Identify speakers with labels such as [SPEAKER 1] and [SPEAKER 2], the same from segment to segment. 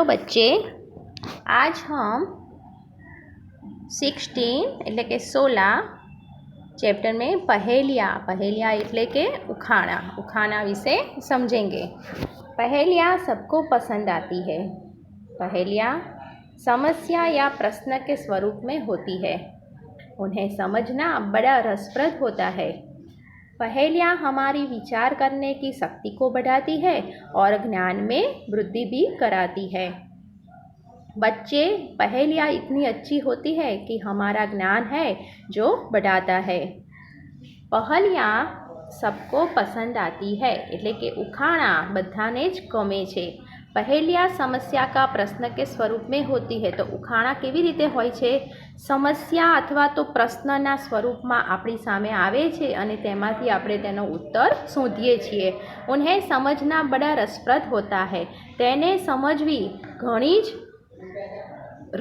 [SPEAKER 1] Hello बच्चे, आज हम 16 એટલે કે 16 चैप्टर में पहेलियाँ એટલે કે उखाना विषय समझेंगे। पहेलियाँ सबको पसंद आती है। पहेलियाँ समस्या या प्रश्न के स्वरूप में होती है। उन्हें समझना बड़ा रसप्रद होता है। पहेलियाँ हमारी विचार करने की शक्ति को बढ़ाती है और ज्ञान में वृद्धि भी कराती है। बच्चे, पहेलियाँ इतनी अच्छी होती है कि हमारा ज्ञान है जो बढ़ाता है। पहेलियाँ सबको पसंद आती है એટલે કે ઉખાણા બધાને જ ગમે છે। पहेलियाँ समस्या का प्रश्न के स्वरूप में होती है। तो उखाણા કેવી રીતે હોય છે? સમસ્યા અથવા તો પ્રશ્નના સ્વરૂપમાં આપણી સામે આવે છે અને તેમાંથી આપણે તેનો ઉત્તર શોધીએ છીએ। उन्हें समझना बड़ा रसप्रद होता है। તેને સમજવી ઘણી જ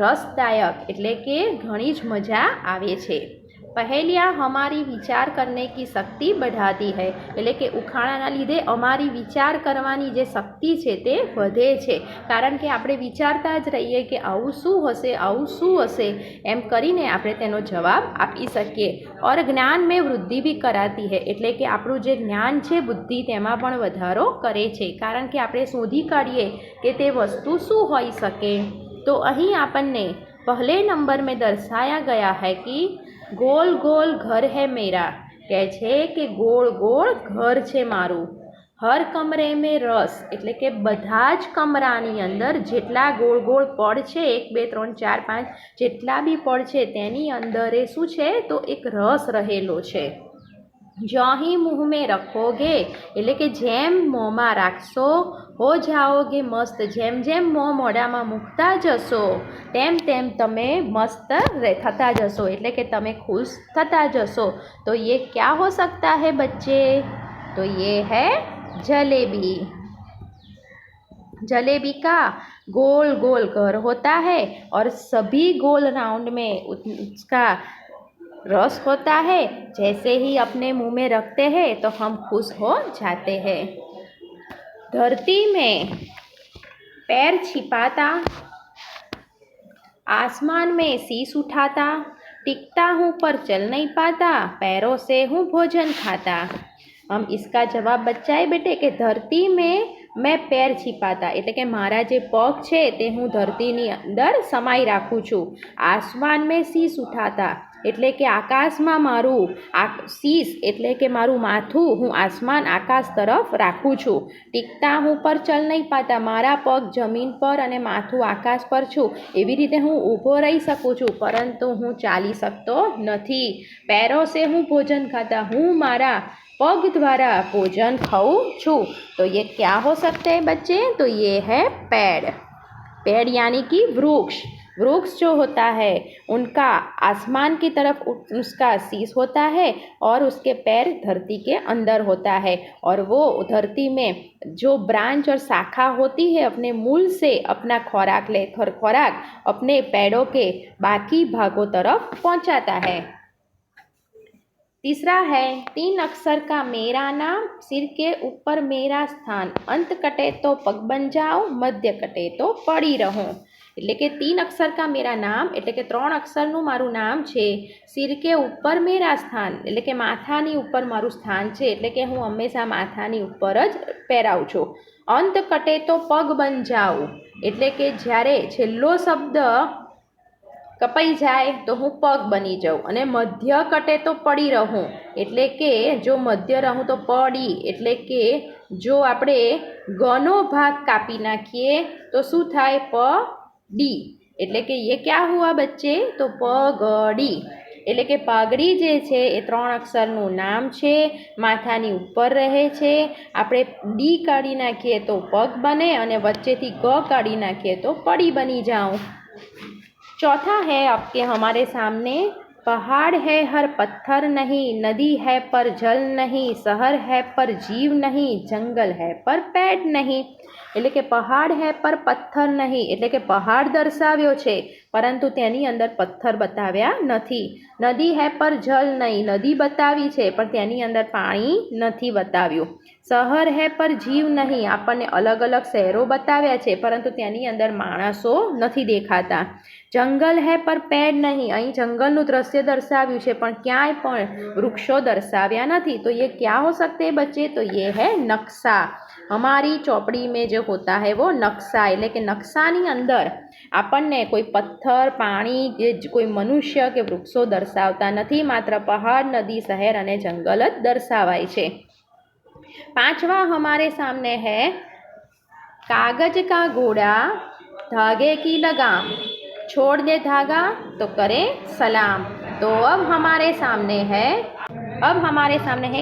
[SPEAKER 1] रसदायक એટલે કે ઘણી જ મજા આવે છે। पहेलियाँ हमारी विचार करने की शक्ति बढ़ाती है એટલે કે ઉખાણાના લીધે અમારી વિચાર કરવાની જે શક્તિ છે તે વધે છે। કારણ કે આપણે વિચારતા જ રહીએ કે આવું શું હશે એમ કરીને આપણે તેનો જવાબ આપી શકીએ। और જ્ઞાન में वृद्धि भी कराती है એટલે કે આપણું જે જ્ઞાન છે, બુદ્ધિ તેમાં પણ વધારો કરે છે। કારણ કે આપણે શોધી કાઢીએ કે તે વસ્તુ શું હોઈ શકે। तो અહીં આપણને पहले नंबर में दर्शाया गया है कि गोल गोल घर है मेरा। कहे छे कि गोल गोल घर छे मारू। हर कमरे में रस એટલે કે બધા જ કમરાની અંદર જેટલા गोल गोल પડ છે 1 2 3 4 5 જેટલા બી પડ છે તેની અંદર એ શું છે તો એક રસ રહેલો છે। जहीं मुँह में रखोगे એટલે કે જેમ મોંમાં રાખશો हो जाओगे मस्त। જેમ જેમ મોઢામાં મૂકતા જશો તેમ તેમ તમે મસ્ત થતા જશો એટલે કે તમે खुश થતા જશો। तो ये क्या हो सकता है बच्चे? तो ये है जलेबी। जलेबी का गोल गोल घर होता है और सभी गोल राउंड में उसका रस होता है। जैसे ही अपने मुंह में रखते हैं तो हम खुश हो जाते हैं। धरती में पैर छिपाता, आसमान में शीश उठाता, टिकता हूँ पर चल नहीं पाता, पैरों से हूँ भोजन खाता। हम इसका जवाब बच्चाए बेटे कि धरती में मैं पैर छिपाता એટલે કે મારા જે પગ છે તે હું ધરતીની અંદર સમાઈ રાખું છું। આસમાન में शीश उठाता એટલે કે આકાશમાં મારું શીશ એટલે કે મારું માથું હું આસમાન આકાશ તરફ રાખું છું। ટીકતા હું પર ચલ નહીં પાતા મારા પગ જમીન પર અને માથું આકાશ પર છું એવી રીતે હું ઊભો રહી શકું છું પરંતુ હું ચાલી શકતો નથી। पैरों से हूँ भोजन खाता हूँ मारा पग द्वारा भोजन खाऊँ छूँ। तो ये क्या हो सकते हैं बच्चे? तो ये है पेड़। पेड़ यानी कि वृक्ष। वृक्ष जो होता है उनका आसमान की तरफ उसका शीश होता है और उसके पैर धरती के अंदर होता है और वो धरती में जो ब्रांच और शाखा होती है अपने मूल से अपना खुराक अपने पेड़ों के बाकी भागों तरफ पहुंचाता है। तीसरा है 3 अक्षर का मेरा नाम, सिर के ऊपर मेरा स्थान, अंत कटे तो पग बन जाओ, मध्य कटे तो पड़ी रहूं। એટલે કે 3 અક્ષર કા મેરા નામ એટલે કે 3 અક્ષરનું મારું નામ છે। સિર કે ઉપર મેરા સ્થાન એટલે કે માથાની ઉપર મારું સ્થાન છે એટલે કે હું હંમેશા માથાની ઉપર જ પહેરાવું છું। અંત કટે તો પગ બન જાઉં એટલે કે જ્યારે છેલ્લો શબ્દ કપાઈ જાય તો હું પગ બની જાઉં અને મધ્ય કટે તો પડી રહું એટલે કે જો મધ્ય રહું તો પડી એટલે કે જો આપણે ગનો ભાગ કાપી નાખીએ તો શું થાય પડી એટલે કે ये क्या हुआ बच्चे? तो પગડી એટલે કે પાઘડી જે છે એ 3 અક્ષરનું નામ છે, માથાની ઉપર રહે છે। આપણે ડી કાઢી નાખીએ તો પગ બને અને વચ્ચેથી ગ કાઢી નાખીએ તો પડી બની જાઉં। चौथा है आपके हमारे सामने पहाड़ है हर पत्थर नहीं, नदी है पर जल नहीं, शहर है पर जीव नहीं, जंगल है पर पेड़ नहीं। એટલે કે પહાડ હે પર પથ્થર નહીં, એટલે કે પહાડ દર્શાવ્યો છે પરંતુ તેની અંદર પથ્થર બતાવ્યા નથી. નદી હે પર જલ નહીં, નદી બતાવી છે પણ તેની અંદર પાણી નથી બતાવ્યું. શહેર હે પર જીવ નહીં, આપણને અલગ અલગ શહેરો બતાવ્યા છે પરંતુ તેની અંદર માણસો નથી દેખાતા. જંગલ હે પર પેડ નહીં, અહીં જંગલનું દ્રશ્ય દર્શાવ્યું છે પણ ક્યાંય પણ વૃક્ષો દર્શાવ્યા નથી. તો ये क्या हो सकते हैं बच्चे? तो ये है नक्शा. हमारी चौपड़ी में जो होता है वो नक्शा, એટલે કે નકશાની અંદર આપણને કોઈ પથ્થર, પાણી કે કોઈ મનુષ્ય કે વૃક્ષો દર્શાવતા નથી, માત્ર પહાડ, નદી, શહેર અને જંગલ જ દર્શાવાય છે. पांचवा हमारे सामने है कागज का घोड़ा धागे की लगाम, छोड़ दे धागा तो करे सलाम. तो अब हमारे सामने है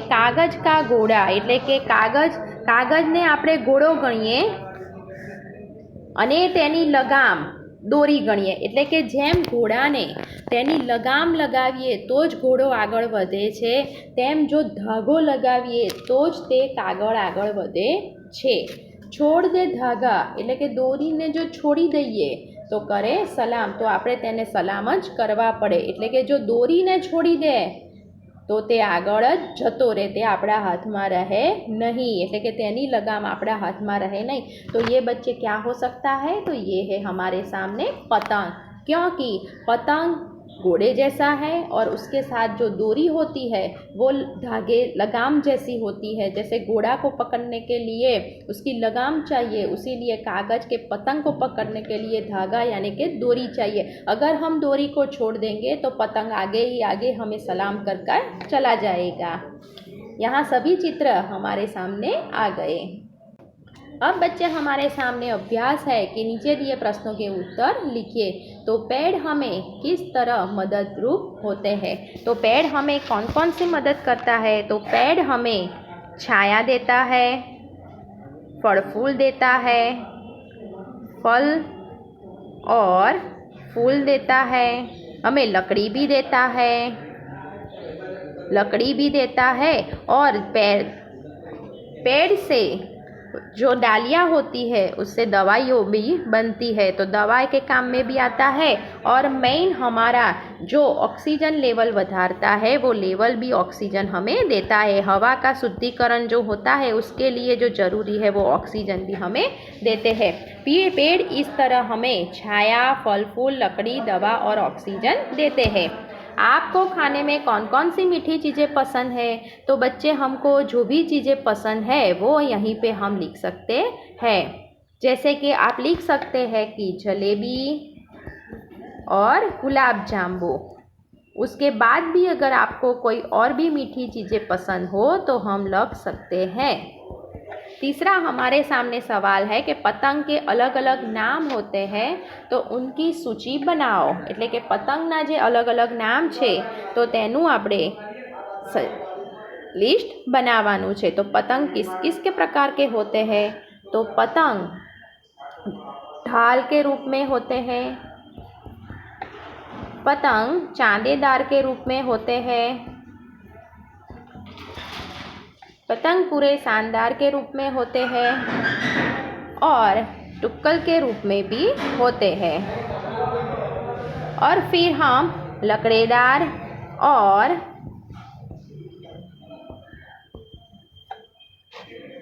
[SPEAKER 1] कागज का घोड़ा, એટલે કે કાગજને આપણે ઘોડો ગણીએ અને તેની લગામ દોરી ગણીએ. એટલે કે જેમ ઘોડાને તેની લગામ લગાવીએ તો જ ઘોડો આગળ વધે છે, તેમ જો ધાગો લગાવીએ તો જ તે કાગળ આગળ વધે છે. છોડ દે ધાગા, એટલે કે દોરીને જો છોડી દઈએ તો કરે સલામ, તો આપણે તેને સલામ જ કરવા પડે. એટલે કે જો દોરીને છોડી દે તો તે આગળ જ જતો રહે, તે આપણા हाथમાં રહે नहीं, એટલે કે તેની लगाम આપણા हाथમાં રહે नहीं. तो ये बच्चे क्या हो सकता है? तो ये है हमारे सामने पतंग, क्योंकि पतंग घोड़े जैसा है और उसके साथ जो डोरी होती है वो धागे लगाम जैसी होती है. जैसे घोड़ा को पकड़ने के लिए उसकी लगाम चाहिए, उसीलिए कागज़ के पतंग को पकड़ने के लिए धागा यानी कि डोरी चाहिए. अगर हम डोरी को छोड़ देंगे तो पतंग आगे ही आगे हमें सलाम कर कर चला जाएगा. यहाँ सभी चित्र हमारे सामने आ गए. अब बच्चे हमारे सामने अभ्यास है कि नीचे दिए प्रश्नों के उत्तर लिखिए. तो पेड़ हमें किस तरह मददरूप होते हैं? तो पेड़ हमें कौन कौन सी मदद करता है? तो पेड़ हमें छाया देता है, फल फूल देता है, फल और फूल देता है, हमें लकड़ी भी देता है और पेड़ से जो डालियाँ होती है उससे दवाइयों भी बनती है, तो दवाई के काम में भी आता है. और मेन हमारा जो ऑक्सीजन लेवल बढ़ाता है वो लेवल भी ऑक्सीजन हमें देता है. हवा का शुद्धिकरण जो होता है उसके लिए जो ज़रूरी है वो ऑक्सीजन भी हमें देते हैं. पेड़ इस तरह हमें छाया, फल फूल, लकड़ी, दवा और ऑक्सीजन देते हैं. आपको खाने में कौन कौन सी मीठी चीज़ें पसंद है? तो बच्चे हमको जो भी चीज़ें पसंद है वो यहीं पे हम लिख सकते हैं. जैसे कि आप लिख सकते हैं कि जलेबी और गुलाब जामुन. उसके बाद भी अगर आपको कोई और भी मीठी चीज़ें पसंद हो तो हम लिख सकते हैं. तीसरा हमारे सामने सवाल है कि पतंग के अलग अलग नाम होते हैं तो उनकी सूची बनाओ. એટલે કે પતંગના જે અલગ અલગ નામ છે તો તેનું આપણે लिस्ट बनावानु છે. तो पतंग किस किस के प्रकार के होते हैं? तो पतंग ढाल के रूप में होते हैं, पतंग चांदेदार के रूप में होते हैं, पतंग पूरे शानदार के रूप में होते हैं और टुक्कल के रूप में भी होते हैं. और फिर हम लकड़ेदार और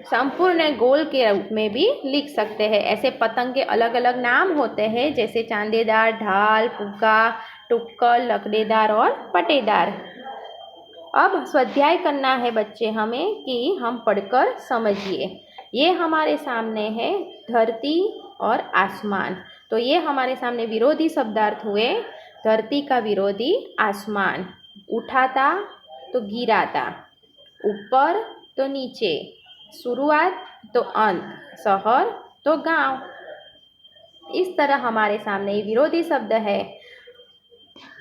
[SPEAKER 1] संपूर्ण गोल के रूप में भी लिख सकते हैं. ऐसे पतंग के अलग अलग नाम होते हैं जैसे चांदेदार, ढाल, पुका, टुक्कल, लकड़ेदार और पटेदार. अब स्वाध्याय करना है बच्चे हमें कि हम पढ़कर समझिए. ये हमारे सामने है धरती और आसमान. तो ये हमारे सामने विरोधी शब्दार्थ हुए. धरती का विरोधी आसमान, उठाता तो गिराता, ऊपर तो नीचे, शुरुआत तो अंत, शहर तो गांव. इस तरह हमारे सामने विरोधी शब्द है.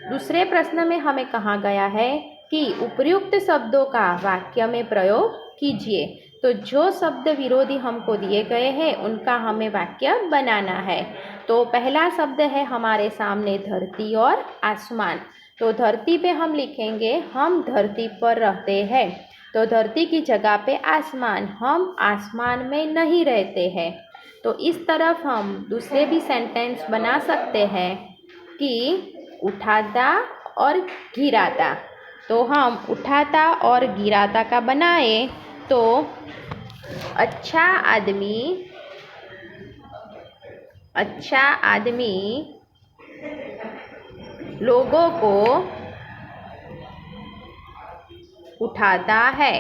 [SPEAKER 1] दूसरे प्रश्न में हमें कहा गया है कि उपयुक्त शब्दों का वाक्य में प्रयोग कीजिए. तो जो शब्द विरोधी हमको दिए गए हैं उनका हमें वाक्य बनाना है. तो पहला शब्द है हमारे सामने धरती और आसमान. तो धरती पे हम लिखेंगे हम धरती पर रहते हैं। तो धरती की जगह पे आसमान, हम आसमान में नहीं रहते हैं। तो इस तरफ हम दूसरे भी सेंटेंस बना सकते हैं कि उठाता और गिराता। तो हम उठाता और गिराता का बनाए तो अच्छा आदमी लोगों को उठाता है,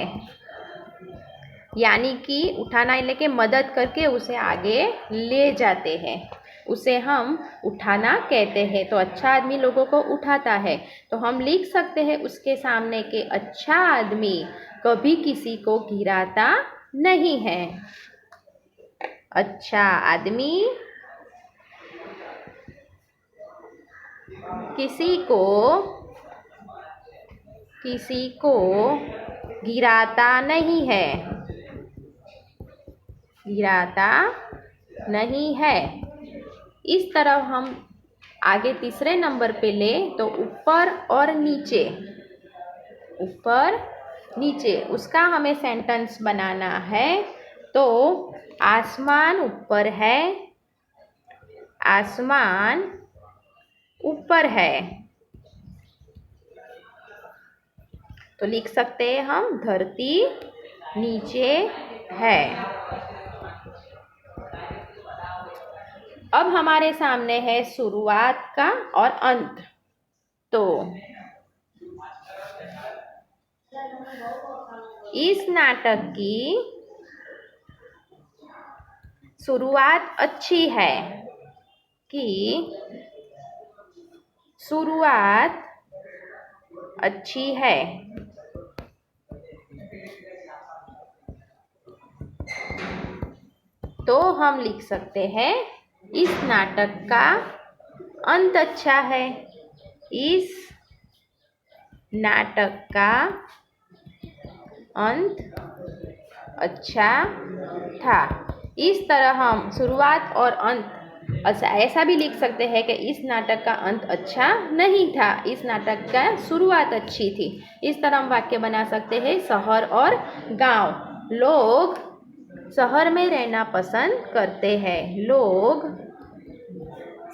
[SPEAKER 1] यानी कि उठाना यानी कि मदद करके उसे आगे ले जाते हैं, उसे हम उठाना कहते हैं। तो अच्छा आदमी लोगों को उठाता है। तो हम लिख सकते हैं उसके सामने के अच्छा आदमी कभी किसी को गिराता नहीं है। अच्छा आदमी किसी को गिराता नहीं है, गिराता नहीं है। इस तरह हम आगे तीसरे नंबर पे ले तो ऊपर और नीचे, ऊपर नीचे उसका हमें सेंटेंस बनाना है। तो आसमान ऊपर है, आसमान ऊपर है। तो लिख सकते हैं हम धरती नीचे है। अब हमारे सामने है शुरुआत का और अंत। तो इस नाटक की शुरुआत अच्छी है, कि शुरुआत अच्छी है। तो हम लिख सकते हैं इस नाटक का अंत अच्छा है, इस नाटक का अंत अच्छा था। इस तरह हम शुरुआत और अंत ऐसा भी लिख सकते हैं कि इस नाटक का अंत अच्छा नहीं था, इस नाटक का शुरुआत अच्छी थी। इस तरह हम वाक्य बना सकते हैं शहर और गांव। लोग शहर में रहना पसंद करते हैं, लोग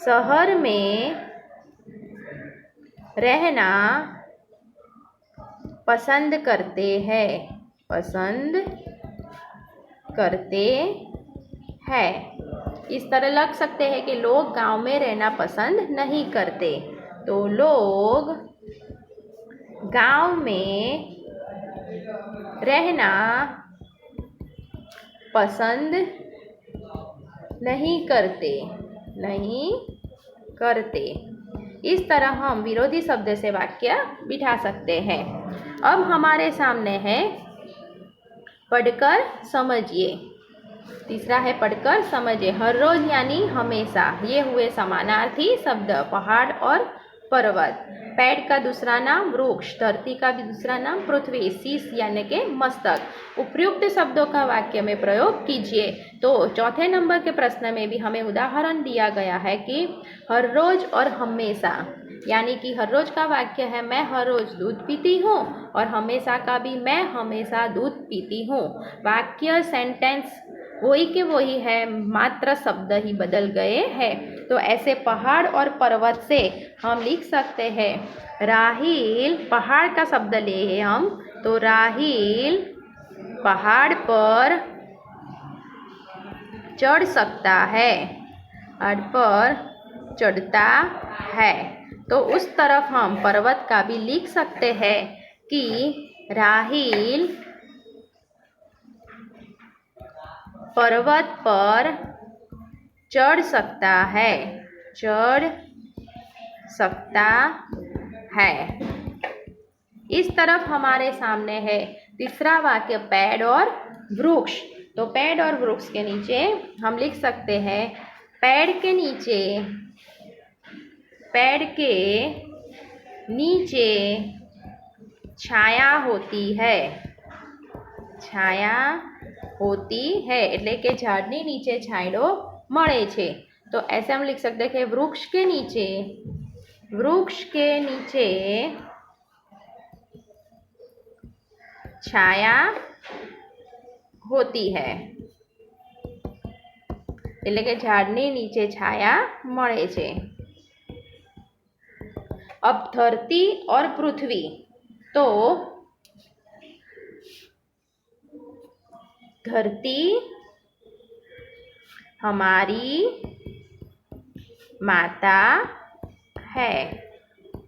[SPEAKER 1] शहर में रहना पसंद करते हैं, पसंद करते हैं। इस तरह लग सकते हैं कि लोग गांव में रहना पसंद नहीं करते। तो लोग गांव में रहना पसंद नहीं करते, नहीं करते। इस तरह हम विरोधी शब्द से वाक्य बिठा सकते हैं। अब हमारे सामने है पढ़कर समझिए। तीसरा है पढ़कर समझिए। हर रोज यानी हमेशा, ये हुए समानार्थी शब्द। पहाड़ और पर्वत, पेड़ का दूसरा नाम वृक्ष, धरती का भी दूसरा नाम पृथ्वी, शीश यानी के मस्तक। उपयुक्त शब्दों का वाक्य में प्रयोग कीजिए। तो चौथे नंबर के प्रश्न में भी हमें उदाहरण दिया गया है कि हर रोज और हमेशा, यानी कि हर रोज का वाक्य है मैं हर रोज दूध पीती हूँ, और हमेशा का भी मैं हमेशा दूध पीती हूँ। वाक्य सेंटेंस वही के वही है, मात्र शब्द ही बदल गए हैं। तो ऐसे पहाड़ और पर्वत से हम लिख सकते हैं राहिल, पहाड़ का शब्द ले हैं हम, तो राहिल पहाड़ पर चढ़ सकता है, पहाड़ पर चढ़ता है। तो उस तरफ हम पर्वत का भी लिख सकते हैं कि राहिल पर्वत पर चढ़ सकता है, चढ़ सकता है। इस तरफ हमारे सामने है तीसरा वाक्य पेड़ और वृक्ष। तो पेड़ और वृक्ष के नीचे हम लिख सकते हैं पेड़ के नीचे छाया होती है, छाया होती है એટલે કે ઝાડની નીચે છાંયડો મળે છે। तो ऐसे हम लिख सकते हैं कि वृक्ष के नीचे वृक्ष के नीचे छाया होती है, એટલે કે ઝાડની નીચે છાયા મળે છે। अब धरती और पृथ्वी, तो धरती हमारी माता है,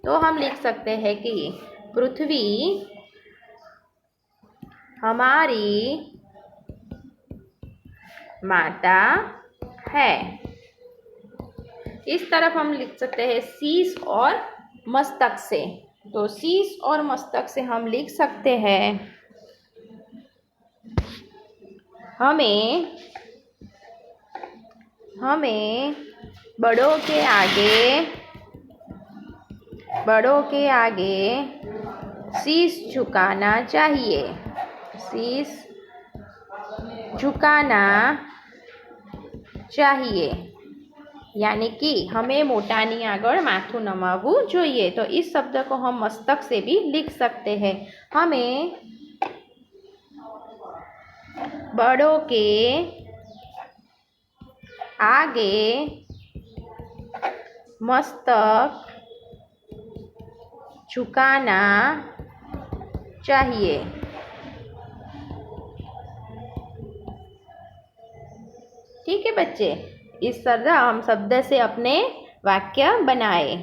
[SPEAKER 1] तो हम लिख सकते हैं कि पृथ्वी हमारी माता है। इस तरफ हम लिख सकते हैं शीश और मस्तक से, तो शीश और मस्तक से हम लिख सकते हैं हमें बड़ों के आगे शीश झुकाना चाहिए, शीश झुकाना चाहिए, यानी कि हमें मोटानी आगळ माथुं नमावવું જોઈએ। तो इस शब्द को हम मस्तक से भी लिख सकते हैं। हमें बड़ों के आगे मस्तक झुकाना चाहिए। ठीक है बच्चे, इस तरह हम शब्द से अपने वाक्य बनाए।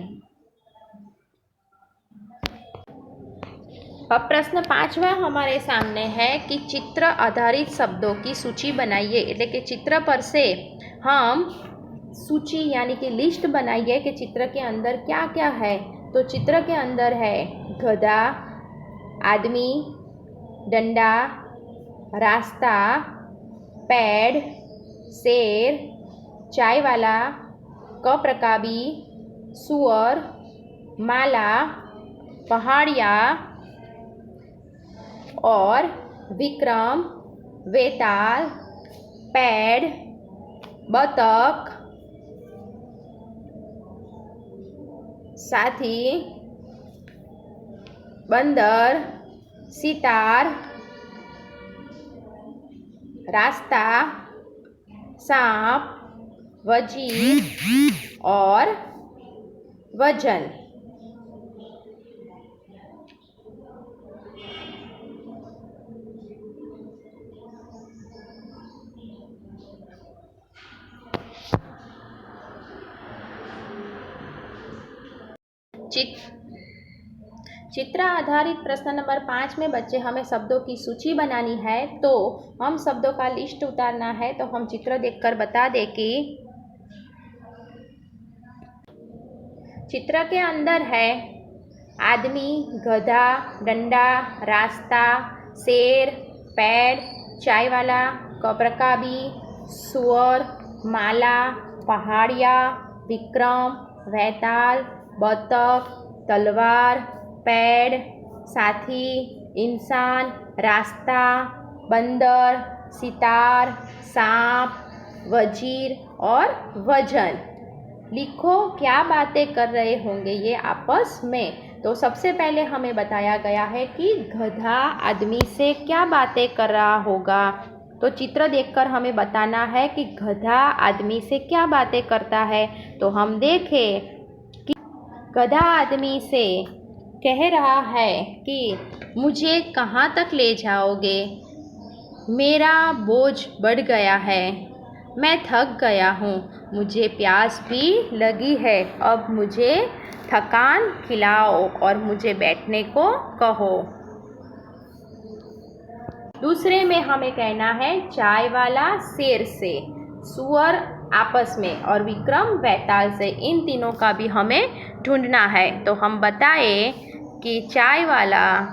[SPEAKER 1] अब प्रश्न 5वां हमारे सामने है कि चित्र आधारित शब्दों की सूची बनाइए, એટલે કે चित्र पर से हम सूची यानी कि लिस्ट बनाइए कि चित्र के अंदर क्या क्या है। तो चित्र के अंदर है गधा, आदमी, डंडा, रास्ता, पेड़, शेर, चाय वाला, कप रकाबी, सुअर, माला, पहाड़िया और विक्रम, वेताल, पेड़, बतख, साथी, बंदर, सितार, रास्ता, सांप, वजीर और वजन। चित्र आधारित प्रश्न नंबर 5 में बच्चे हमें शब्दों की सूची बनानी है, तो हम शब्दों का लिस्ट उतारना है। तो हम चित्र देखकर बता दें कि चित्र के अंदर है आदमी, गधा, डंडा, रास्ता, शेर, पेड़, चाय वाला, कप रकाबी, सुअर, माला, पहाड़िया, विक्रम, वेताल, बतख, तलवार, पेड़, साथी, इंसान, रास्ता, बंदर, सितार, सांप, वजीर और वजन। लिखो क्या बातें कर रहे होंगे ये आपस में। तो सबसे पहले हमें बताया गया है कि गधा आदमी से क्या बातें कर रहा होगा। तो चित्र देखकर हमें बताना है कि गधा आदमी से क्या बातें करता है। तो हम देखें कि गधा आदमी से कह रहा है कि मुझे कहाँ तक ले जाओगे, मेरा बोझ बढ़ गया है, मैं थक गया हूँ, मुझे प्यास भी लगी है, अब मुझे थकान खिलाओ और मुझे बैठने को कहो। दूसरे में हमें कहना है चाय वाला शेर से, सुअर आपस में और विक्रम वेताल से। इन तीनों का भी हमें ढूंढना है। तो हम बताएं कि चाय वाला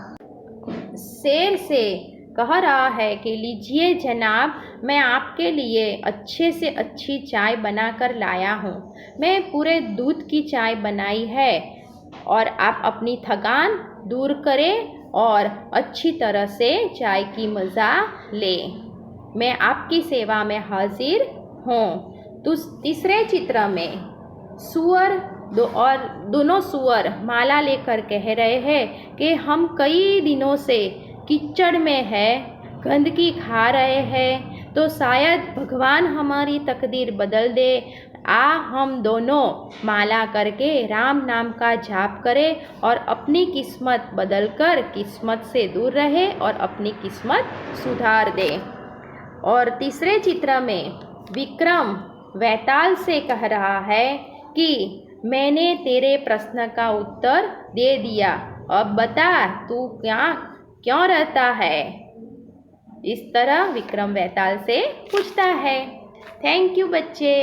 [SPEAKER 1] शेर से कह रहा है कि लीजिए जनाब, मैं आपके लिए अच्छे से अच्छी चाय बनाकर लाया हूँ। मैं पूरे दूध की चाय बनाई है और आप अपनी थकान दूर करें और अच्छी तरह से चाय की मज़ा लें। मैं आपकी सेवा में हाजिर हूँ। तीसरे चित्र में सुअर दोनों सुअर माला लेकर कह रहे हैं कि हम कई दिनों से कीचड़ में है, गंदगी खा रहे हैं, तो शायद भगवान हमारी तकदीर बदल दे। हम दोनों माला करके राम नाम का जाप करें और अपनी किस्मत बदलकर किस्मत से दूर रहे और अपनी किस्मत सुधार दे। और तीसरे चित्र में विक्रम वैताल से कह रहा है कि मैंने तेरे प्रश्न का उत्तर दे दिया, अब बता तू क्यों रहता है। इस तरह विक्रम वैताल से पूछता है। थैंक यू बच्चे।